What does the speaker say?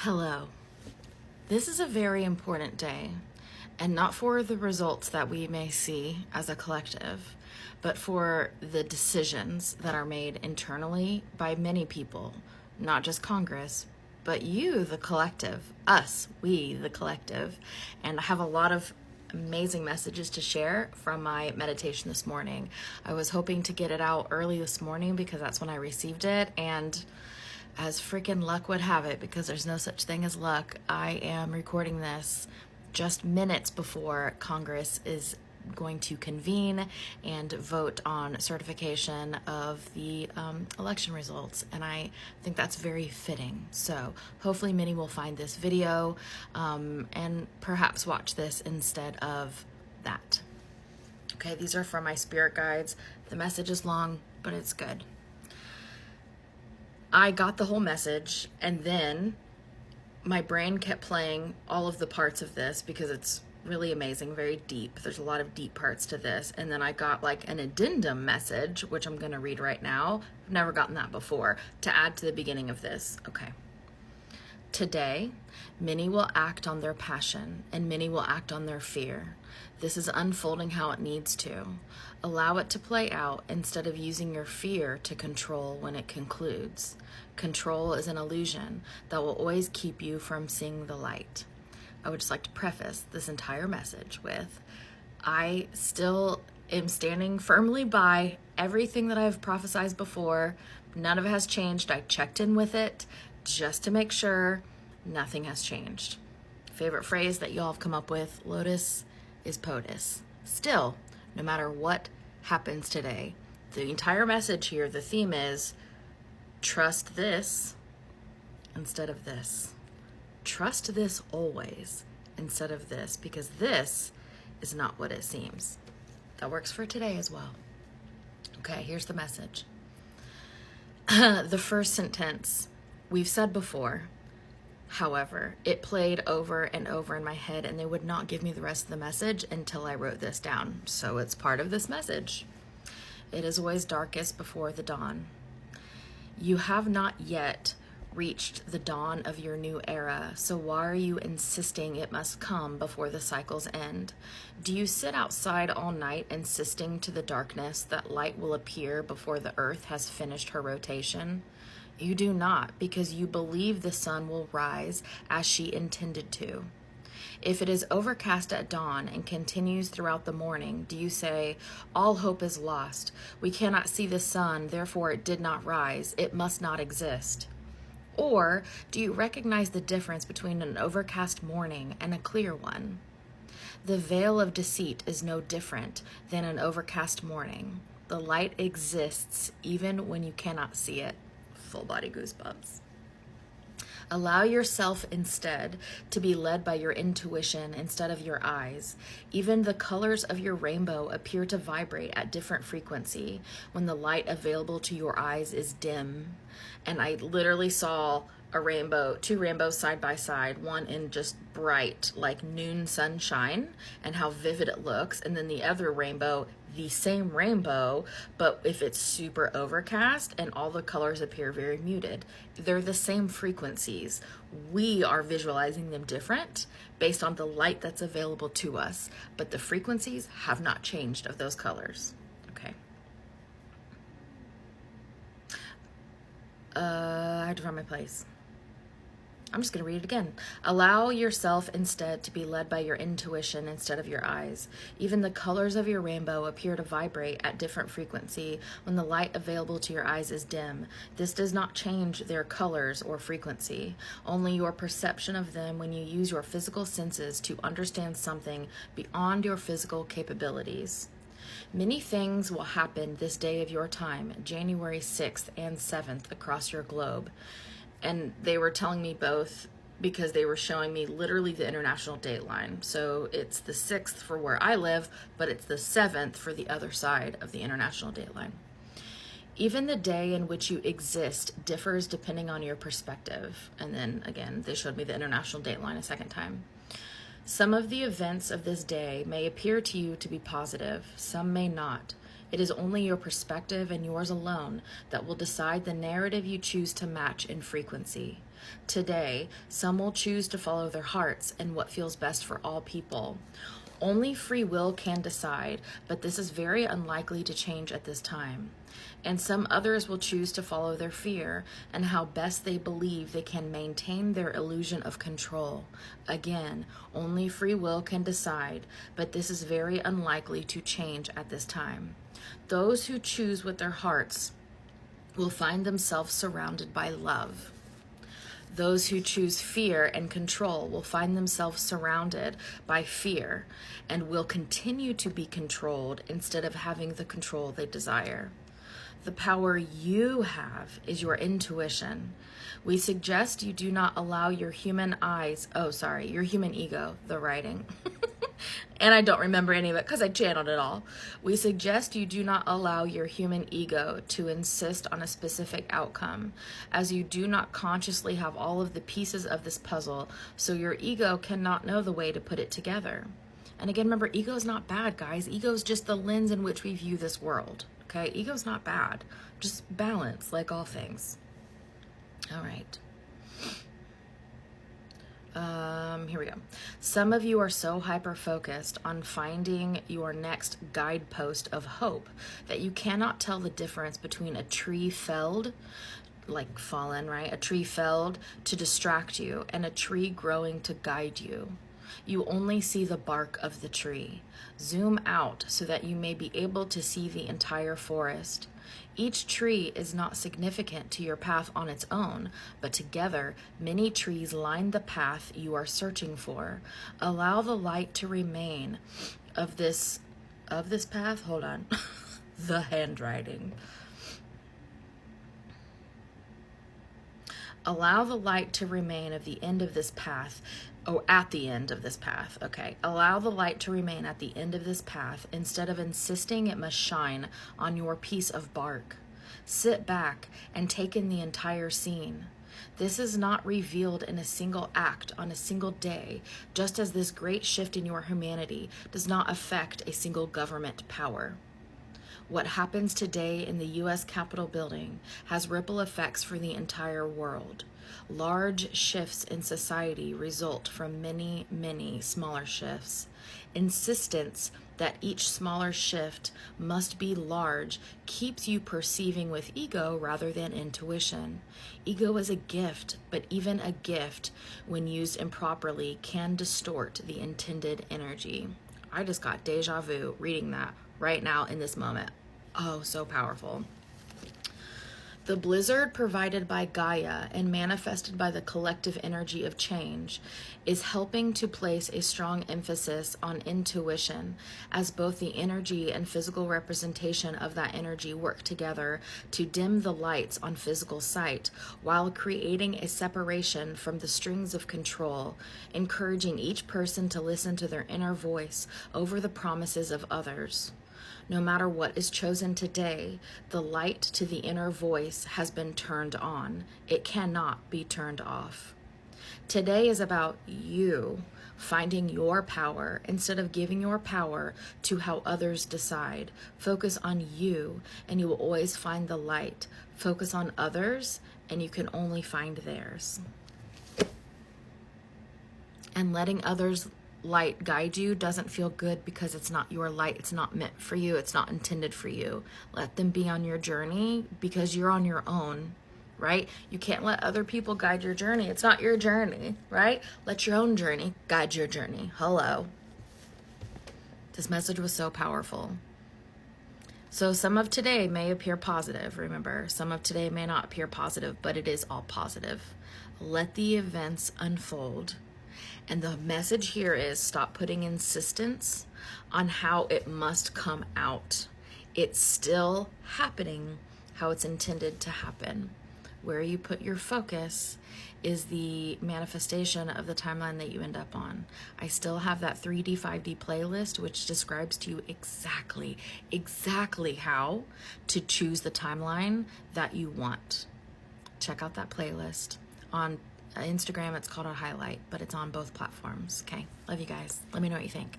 Hello. This is a very important day, and not for the results that we may see as a collective, but for the decisions that are made internally by many people, not just Congress, but you, the collective, us, we, the collective. And I have a lot of amazing messages to share from my meditation this morning. I was hoping to get it out early this morning because that's when I received it, and as freaking luck would have it, because there's no such thing as luck, I am recording this just minutes before Congress is going to convene and vote on certification of the election results, and I think that's very fitting. So hopefully many will find this video and perhaps watch this instead of that. Okay, these are from my spirit guides. The message is long, but it's good. I got the whole message, and then my brain kept playing all of the parts of this because it's really amazing, very deep. There's a lot of deep parts to this. And then I got like an addendum message, which I'm going to read right now. I've never gotten that before, to add to the beginning of this. Okay. Today, many will act on their passion, and many will act on their fear. This is unfolding how it needs to. Allow it to play out instead of using your fear to control when it concludes. Control is an illusion that will always keep you from seeing the light. I would just like to preface this entire message with, I still am standing firmly by everything that I've prophesied before. None of it has changed. I checked in with it just to make sure nothing has changed. Favorite phrase that y'all have come up with, lotus is POTUS. Still, no matter what happens today, the entire message here, the theme is trust this instead of this. Trust this always instead of this, because this is not what it seems. That works for today as well. Okay, here's the message. The first sentence we've said before. However, it played over and over in my head, and they would not give me the rest of the message until I wrote this down. So it's part of this message. It is always darkest before the dawn. You have not yet reached the dawn of your new era, so why are you insisting it must come before the cycle's end? Do you sit outside all night insisting to the darkness that light will appear before the earth has finished her rotation? You do not, because you believe the sun will rise as she intended to. If it is overcast at dawn and continues throughout the morning, do you say, all hope is lost, we cannot see the sun, therefore it did not rise, it must not exist? Or do you recognize the difference between an overcast morning and a clear one? The veil of deceit is no different than an overcast morning. The light exists even when you cannot see it. Full body goosebumps. Allow yourself instead to be led by your intuition instead of your eyes. Even the colors of your rainbow appear to vibrate at different frequency when the light available to your eyes is dim. And I literally saw a rainbow, two rainbows side by side, one in just bright like noon sunshine and how vivid it looks, and then the other rainbow, the same rainbow, but if it's super overcast and all the colors appear very muted. They're the same frequencies. We are visualizing them different based on the light that's available to us, but the frequencies have not changed of those colors. Okay. I have to find my place. I'm just going to read it again. Allow yourself instead to be led by your intuition instead of your eyes. Even the colors of your rainbow appear to vibrate at different frequency when the light available to your eyes is dim. This does not change their colors or frequency, only your perception of them when you use your physical senses to understand something beyond your physical capabilities. Many things will happen this day of your time, January 6th and 7th, across your globe. And they were telling me both because they were showing me literally the international date line. So it's the 6th for where I live, but it's the 7th for the other side of the international date line. Even the day in which you exist differs depending on your perspective. And then again, they showed me the international date line a second time. Some of the events of this day may appear to you to be positive, some may not. It is only your perspective and yours alone that will decide the narrative you choose to match in frequency. Today, some will choose to follow their hearts and what feels best for all people. Only free will can decide, but this is very unlikely to change at this time. And some others will choose to follow their fear and how best they believe they can maintain their illusion of control. Again, only free will can decide, but this is very unlikely to change at this time. Those who choose with their hearts will find themselves surrounded by love. Those who choose fear and control will find themselves surrounded by fear and will continue to be controlled instead of having the control they desire. The power you have is your intuition. We suggest you do not allow your human ego, the writing. And I don't remember any of it because I channeled it all. We suggest you do not allow your human ego to insist on a specific outcome, as you do not consciously have all of the pieces of this puzzle, so your ego cannot know the way to put it together. And again, remember, ego is not bad, guys. Ego is just the lens in which we view this world. Okay, ego is not bad. Just balance, like all things. All right. Here we go. Some of you are so hyper-focused on finding your next guidepost of hope that you cannot tell the difference between a tree felled, like fallen, right? A tree felled to distract you and a tree growing to guide you. You only see the bark of the tree. Zoom out so that you may be able to see the entire forest. Each tree is not significant to your path on its own, but together, many trees line the path you are searching for. Allow the light to remain of this path. Hold on. The handwriting. Allow the light to remain of the end of this path. Oh, at the end of this path. Okay. Allow the light to remain at the end of this path instead of insisting it must shine on your piece of bark. Sit back and take in the entire scene. This is not revealed in a single act on a single day, just as this great shift in your humanity does not affect a single government power. What happens today in the U.S. Capitol building has ripple effects for the entire world. Large shifts in society result from many, many smaller shifts. Insistence that each smaller shift must be large keeps you perceiving with ego rather than intuition. Ego is a gift, but even a gift, when used improperly, can distort the intended energy. I just got deja vu reading that right now in this moment. Oh, so powerful. The blizzard provided by Gaia and manifested by the collective energy of change is helping to place a strong emphasis on intuition, as both the energy and physical representation of that energy work together to dim the lights on physical sight while creating a separation from the strings of control, encouraging each person to listen to their inner voice over the promises of others. No matter what is chosen today, the light to the inner voice has been turned on. It cannot be turned off. Today is about you finding your power instead of giving your power to how others decide. Focus on you and you will always find the light. Focus on others and you can only find theirs. And letting others' light guide you doesn't feel good because it's not your light. It's not meant for you. It's not intended for you. Let them be on your journey because you're on your own, right? You can't let other people guide your journey. It's not your journey, right? Let your own journey guide your journey. Hello. This message was so powerful. So some of today may appear positive, remember. Some of today may not appear positive, but it is all positive. Let the events unfold. And the message here is stop putting insistence on how it must come out. It's still happening how it's intended to happen. Where you put your focus is the manifestation of the timeline that you end up on. I still have that 3D, 5D playlist, which describes to you exactly how to choose the timeline that you want. Check out that playlist. On Instagram, it's called a highlight, but it's on both platforms. Okay. Love you guys. Let me know what you think.